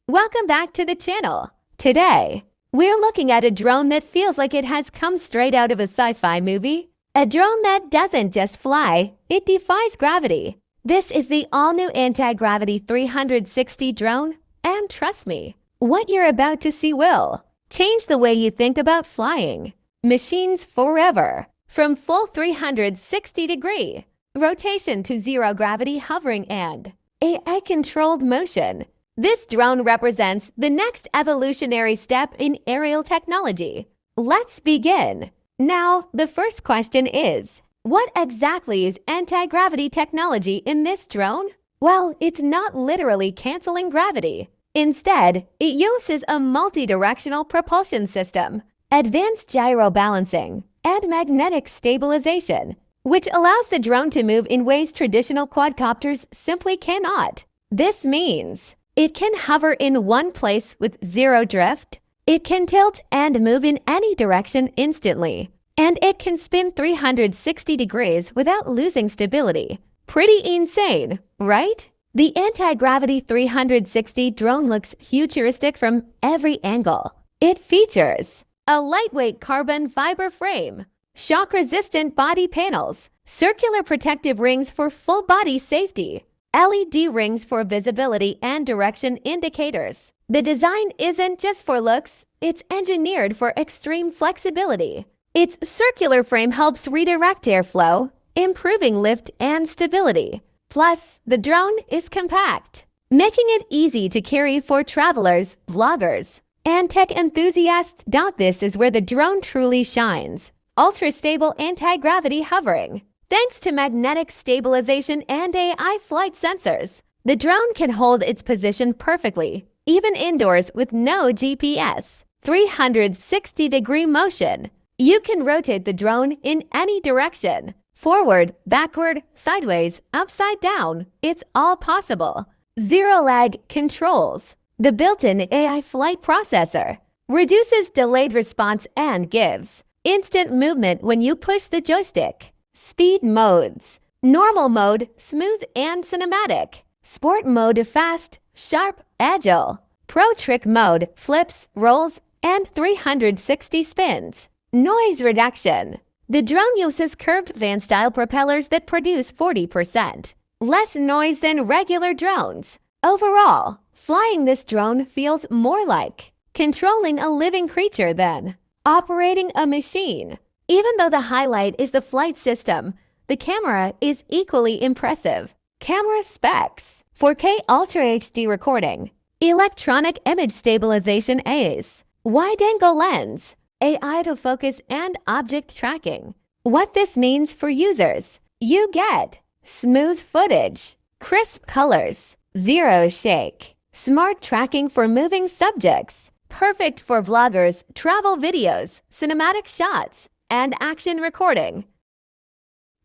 Welcome back to the channel. Today, we're looking at a drone that feels like it has come straight out of a sci-fi movie. A drone that doesn't just fly, it defies gravity. This is the all-new Antigravity 360 drone, and trust me, what you're about to see will change the way you think about flying. Machines forever. From full 360-degree rotation to zero-gravity hovering and AI-controlled motion. This drone represents the next evolutionary step in aerial technology. Let's begin. Now, the first question is, what exactly is anti-gravity technology in this drone? Well, it's not literally canceling gravity. Instead, it uses a multi-directional propulsion system, advanced gyro balancing, and magnetic stabilization, which allows the drone to move in ways traditional quadcopters simply cannot. This means it can hover in one place with zero drift, it can tilt and move in any direction instantly, and it can spin 360 degrees without losing stability. Pretty insane, right? The Antigravity 360 drone looks futuristic from every angle. It features a lightweight carbon fiber frame, shock-resistant body panels, circular protective rings for full-body safety, LED rings for visibility and direction indicators. The design isn't just for looks, it's engineered for extreme flexibility. Its circular frame helps redirect airflow, improving lift and stability. Plus, the drone is compact, making it easy to carry for travelers, vloggers, and tech enthusiasts. This is where the drone truly shines. Ultra-stable anti-gravity hovering. Thanks to magnetic stabilization and AI flight sensors, the drone can hold its position perfectly, even indoors with no GPS. 360-degree motion. You can rotate the drone in any direction. Forward, backward, sideways, upside down. It's all possible. Zero lag controls. The built-in AI flight processor reduces delayed response and gives instant movement when you push the joystick. Speed modes. Normal mode, smooth and cinematic. Sport mode, fast, sharp, agile. Pro trick mode, flips, rolls, and 360 spins. Noise reduction. The drone uses curved van-style propellers that produce 40% less noise than regular drones. Overall, flying this drone feels more like controlling a living creature than operating a machine. Even though the highlight is the flight system, the camera is equally impressive. Camera specs: 4K Ultra HD recording, electronic image stabilization ACE, wide-angle lens, AI autofocus and object tracking. What this means for users: you get smooth footage, crisp colors, zero shake, smart tracking for moving subjects, perfect for vloggers, travel videos, cinematic shots, and action recording.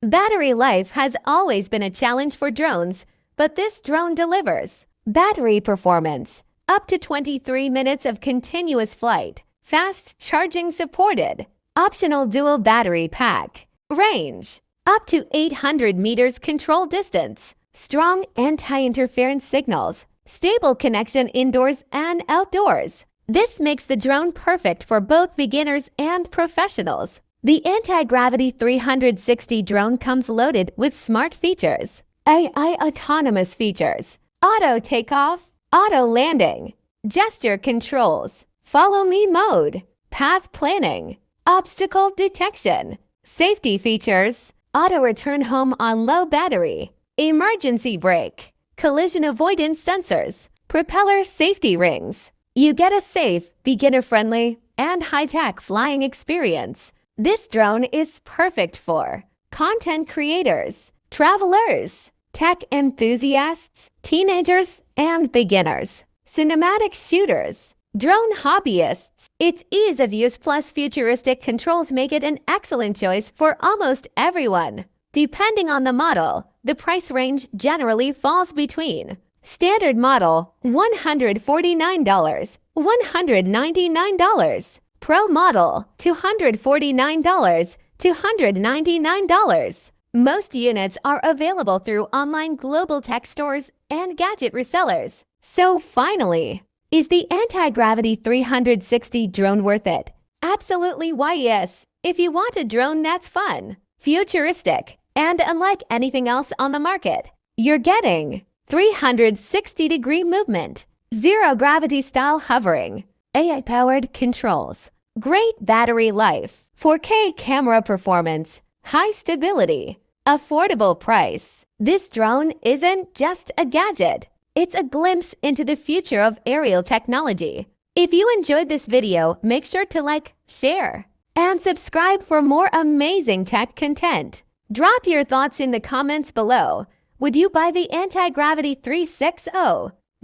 Battery life has always been a challenge for drones, but this drone delivers. Battery performance: up to 23 minutes of continuous flight, fast charging supported, optional dual battery pack. Range: up to 800 meters control distance, strong anti-interference signals, stable connection indoors and outdoors. This makes the drone perfect for both beginners and professionals. The Antigravity 360 drone comes loaded with smart features, AI autonomous features, auto takeoff, auto landing, gesture controls, follow me mode, path planning, obstacle detection, safety features, auto return home on low battery, emergency brake, collision avoidance sensors, propeller safety rings. You get a safe, beginner-friendly, and high-tech flying experience. This drone is perfect for content creators, travelers, tech enthusiasts, teenagers and beginners, cinematic shooters, drone hobbyists. Its ease of use plus futuristic controls make it an excellent choice for almost everyone. Depending on the model, the price range generally falls between standard model $149, $199, Pro model $249, $299. Most units are available through online global tech stores and gadget resellers. So finally, Is the Antigravity 360 drone worth it? Absolutely, why yes. If you want a drone that's fun, futuristic, and unlike anything else on the market, you're getting 360-degree movement, zero gravity style hovering, AI-powered controls, great battery life, 4K camera performance, high stability, affordable price. This drone isn't just a gadget. It's a glimpse into the future of aerial technology. If you enjoyed this video, make sure to like, share, and subscribe for more amazing tech content. Drop your thoughts in the comments below. Would you buy the Antigravity 360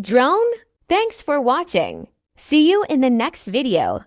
drone? Thanks for watching. See you in the next video.